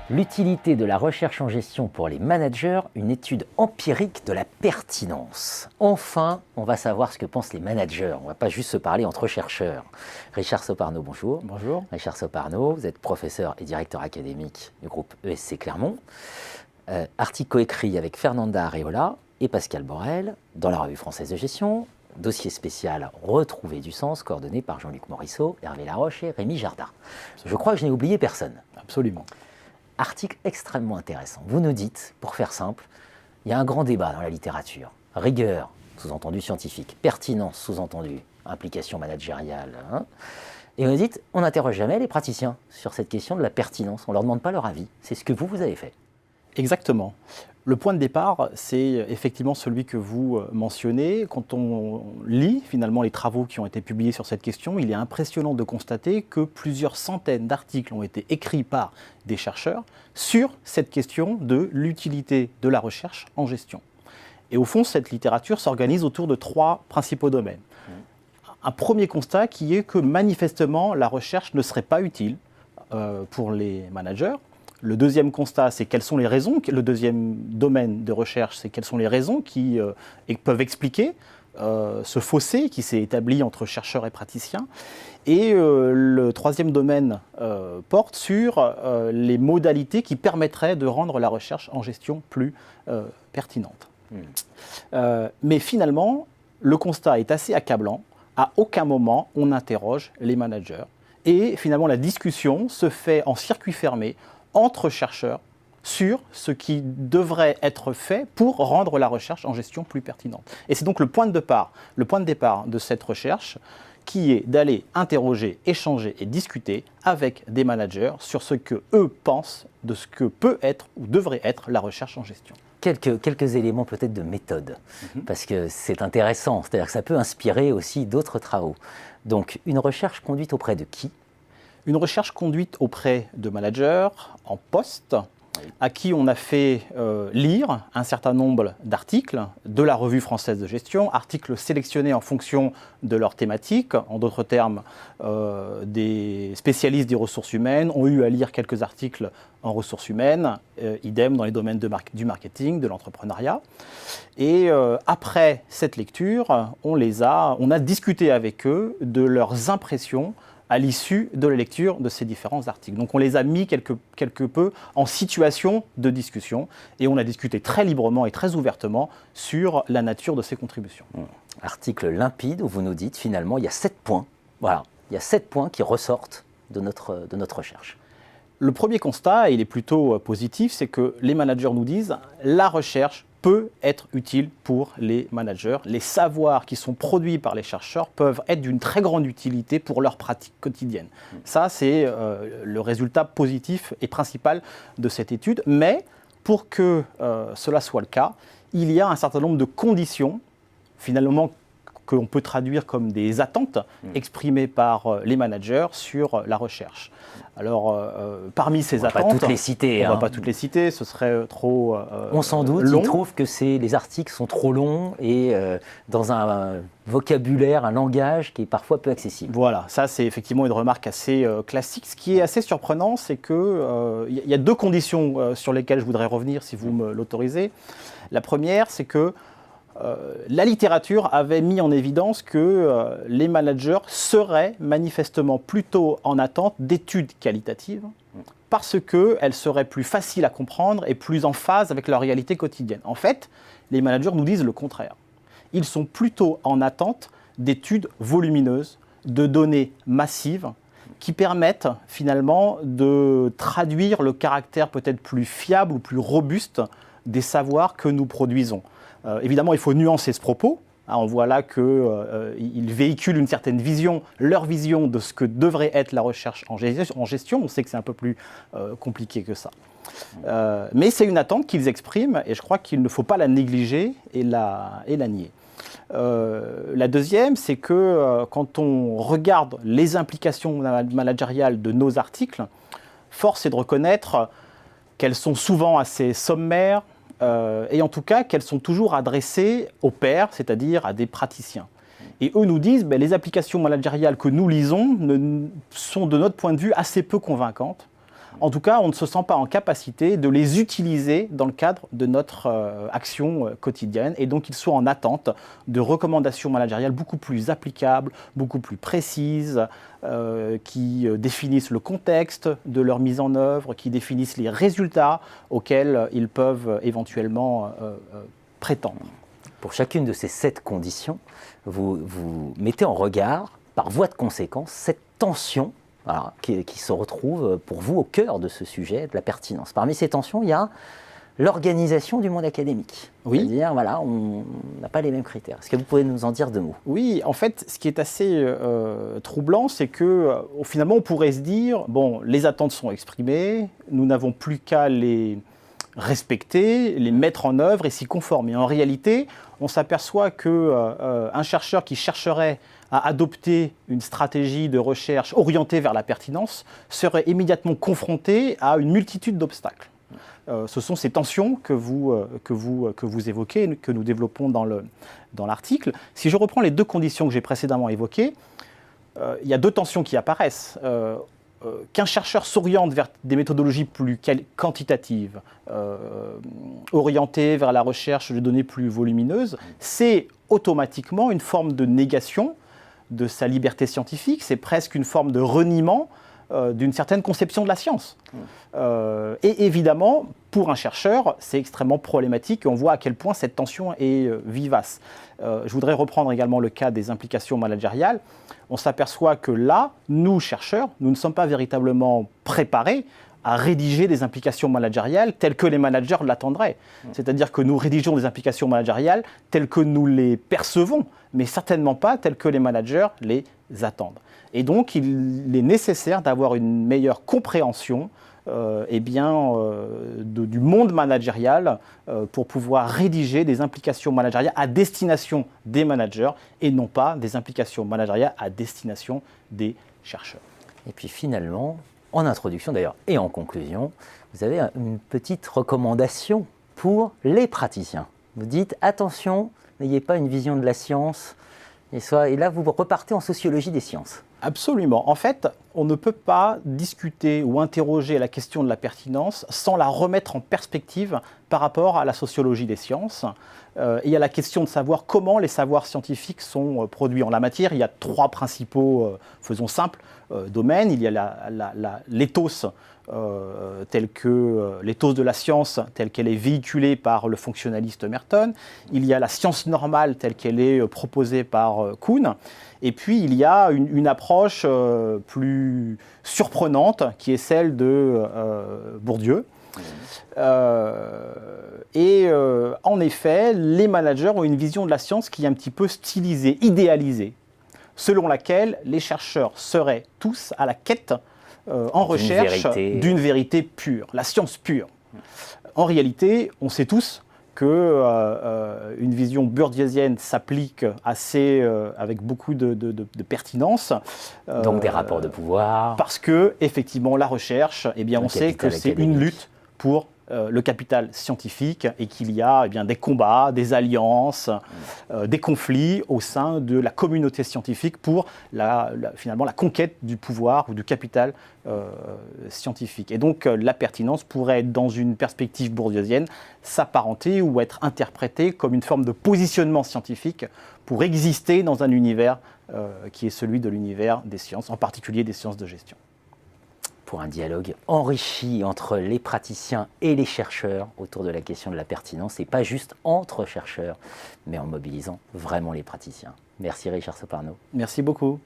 L'utilité de la recherche en gestion pour les managers, une étude empirique de la pertinence. Enfin, on va savoir ce que pensent les managers. On ne va pas juste se parler entre chercheurs. Richard Soparno, bonjour. Bonjour. Richard Soparno, vous êtes professeur et directeur académique du groupe ESC Clermont. Article coécrit avec Fernanda Areola et Pascal Borel dans la Revue française de gestion. Dossier spécial Retrouver du sens, coordonné par Jean-Luc Morisseau, Hervé Laroche et Rémi Jardin. Je crois que je n'ai oublié personne. Absolument. Article extrêmement intéressant. Vous nous dites, pour faire simple, il y a un grand débat dans la littérature. Rigueur, sous-entendu scientifique. Pertinence, sous-entendu implication managériale. Et vous dites, on n'interroge jamais les praticiens sur cette question de la pertinence. On ne leur demande pas leur avis. C'est ce que vous avez fait. Exactement. Le point de départ, c'est effectivement celui que vous mentionnez. Quand on lit finalement les travaux qui ont été publiés sur cette question, il est impressionnant de constater que plusieurs centaines d'articles ont été écrits par des chercheurs sur cette question de l'utilité de la recherche en gestion. Et au fond, cette littérature s'organise autour de 3 principaux domaines. Un premier constat qui est que manifestement, la recherche ne serait pas utile pour les managers. Le deuxième constat, c'est quelles sont les raisons. Le deuxième domaine de recherche, c'est quelles sont les raisons qui peuvent expliquer ce fossé qui s'est établi entre chercheurs et praticiens. Et le troisième domaine porte sur les modalités qui permettraient de rendre la recherche en gestion plus pertinente. Mais finalement, le constat est assez accablant. À aucun moment, on interroge les managers. Et finalement, la discussion se fait en circuit fermé entre chercheurs sur ce qui devrait être fait pour rendre la recherche en gestion plus pertinente. Et c'est donc le point de départ de cette recherche qui est d'aller interroger, échanger et discuter avec des managers sur ce qu'eux pensent de ce que peut être ou devrait être la recherche en gestion. Quelques éléments peut-être de méthode, parce que c'est intéressant, c'est-à-dire que ça peut inspirer aussi d'autres travaux. Donc une recherche conduite auprès de qui ? Une recherche conduite auprès de managers en poste, à qui on a fait lire un certain nombre d'articles de la Revue française de gestion, articles sélectionnés en fonction de leur thématique. En d'autres termes, des spécialistes des ressources humaines ont eu à lire quelques articles en ressources humaines, idem dans les domaines du marketing, de l'entrepreneuriat. Et après cette lecture, on a discuté avec eux de leurs impressions à l'issue de la lecture de ces différents articles. Donc on les a mis quelque peu en situation de discussion et on a discuté très librement et très ouvertement sur la nature de ces contributions. Article limpide où vous nous dites finalement il y a 7 points. Voilà, il y a 7 points qui ressortent de notre recherche. Le premier constat, et il est plutôt positif, c'est que les managers nous disent la recherche peut être utile pour les managers. Les savoirs qui sont produits par les chercheurs peuvent être d'une très grande utilité pour leur pratique quotidienne. Ça, c'est le résultat positif et principal de cette étude. Mais pour que cela soit le cas, il y a un certain nombre de conditions, finalement, que l'on peut traduire comme des attentes exprimées par les managers sur la recherche. Alors, parmi ces attentes... On ne va pas toutes les citer. On ne va pas toutes les citer, ce serait trop on s'en doute, long. Ils trouvent que les articles sont trop longs et dans un vocabulaire, un langage qui est parfois peu accessible. Voilà, ça c'est effectivement une remarque assez classique. Ce qui est assez surprenant, c'est qu'il y a 2 conditions sur lesquelles je voudrais revenir, si vous me l'autorisez. La première, c'est que la littérature avait mis en évidence que les managers seraient manifestement plutôt en attente d'études qualitatives parce qu'elles seraient plus faciles à comprendre et plus en phase avec leur réalité quotidienne. En fait, les managers nous disent le contraire. Ils sont plutôt en attente d'études volumineuses, de données massives qui permettent finalement de traduire le caractère peut-être plus fiable ou plus robuste des savoirs que nous produisons. Évidemment, il faut nuancer ce propos. On voit là qu'ils véhiculent une certaine vision, leur vision de ce que devrait être la recherche en gestion. On sait que c'est un peu plus compliqué que ça. Mais c'est une attente qu'ils expriment et je crois qu'il ne faut pas la négliger et la nier. La deuxième, c'est que quand on regarde les implications managériales de nos articles, force est de reconnaître qu'elles sont souvent assez sommaires, et en tout cas qu'elles sont toujours adressées aux pairs, c'est-à-dire à des praticiens. Et eux nous disent, les applications managériales que nous lisons sont de notre point de vue assez peu convaincantes. En tout cas, on ne se sent pas en capacité de les utiliser dans le cadre de notre action quotidienne. Et donc, ils sont en attente de recommandations managériales beaucoup plus applicables, beaucoup plus précises, qui définissent le contexte de leur mise en œuvre, qui définissent les résultats auxquels ils peuvent éventuellement prétendre. Pour chacune de ces 7 conditions, vous mettez en regard, par voie de conséquence, cette tension qui se retrouve pour vous au cœur de ce sujet, de la pertinence. Parmi ces tensions, il y a l'organisation du monde académique. Oui. C'est-à-dire, voilà, on n'a pas les mêmes critères. Est-ce que vous pouvez nous en dire 2 mots? Oui, en fait, ce qui est assez troublant, c'est que finalement, on pourrait se dire, bon, les attentes sont exprimées, nous n'avons plus qu'à les respecter, les mettre en œuvre et s'y conformer. En réalité, on s'aperçoit qu'un chercheur qui chercherait à adopter une stratégie de recherche orientée vers la pertinence serait immédiatement confronté à une multitude d'obstacles. Ce sont ces tensions que vous évoquez, que nous développons dans l'article. Si je reprends les 2 conditions que j'ai précédemment évoquées, il y a 2 tensions qui apparaissent. Qu'un chercheur s'oriente vers des méthodologies plus quantitatives, orientées vers la recherche de données plus volumineuses, c'est automatiquement une forme de négation de sa liberté scientifique, c'est presque une forme de reniement d'une certaine conception de la science. Et évidemment, pour un chercheur, c'est extrêmement problématique et on voit à quel point cette tension est vivace. Je voudrais reprendre également le cas des implications managériales. On s'aperçoit que là, nous, chercheurs, nous ne sommes pas véritablement préparés à rédiger des implications managériales telles que les managers l'attendraient. C'est-à-dire que nous rédigeons des implications managériales telles que nous les percevons, mais certainement pas telles que les managers les attendent. Et donc, il est nécessaire d'avoir une meilleure compréhension du monde managérial pour pouvoir rédiger des implications managériales à destination des managers et non pas des implications managériales à destination des chercheurs. Et puis finalement, en introduction d'ailleurs et en conclusion, vous avez une petite recommandation pour les praticiens. Vous dites attention, n'ayez pas une vision de la science, et là vous repartez en sociologie des sciences. Absolument. En fait, on ne peut pas discuter ou interroger la question de la pertinence sans la remettre en perspective par rapport à la sociologie des sciences. Il y a la question de savoir comment les savoirs scientifiques sont produits en la matière. Il y a 3 principaux, faisons simple, domaines. Il y a l'éthos, l'éthos de la science telle qu'elle est véhiculée par le fonctionnaliste Merton. Il y a la science normale telle qu'elle est proposée par Kuhn. Et puis, il y a une approche plus surprenante qui est celle de Bourdieu. En effet, les managers ont une vision de la science qui est un petit peu stylisée, idéalisée, selon laquelle les chercheurs seraient tous à la quête, en recherche d'une vérité pure, la science pure. En réalité, on sait tous qu'une vision bourdieusienne s'applique avec beaucoup de pertinence. Donc des rapports de pouvoir. Parce que, effectivement, la recherche, on sait que c'est une lutte pour le capital scientifique et qu'il y a des combats, des alliances, des conflits au sein de la communauté scientifique pour finalement la conquête du pouvoir ou du capital scientifique. Et donc la pertinence pourrait, dans une perspective bourdieusienne, s'apparenter ou être interprétée comme une forme de positionnement scientifique pour exister dans un univers qui est celui de l'univers des sciences, en particulier des sciences de gestion. Pour un dialogue enrichi entre les praticiens et les chercheurs autour de la question de la pertinence, et pas juste entre chercheurs, mais en mobilisant vraiment les praticiens. Merci Richard Soparno. Merci beaucoup.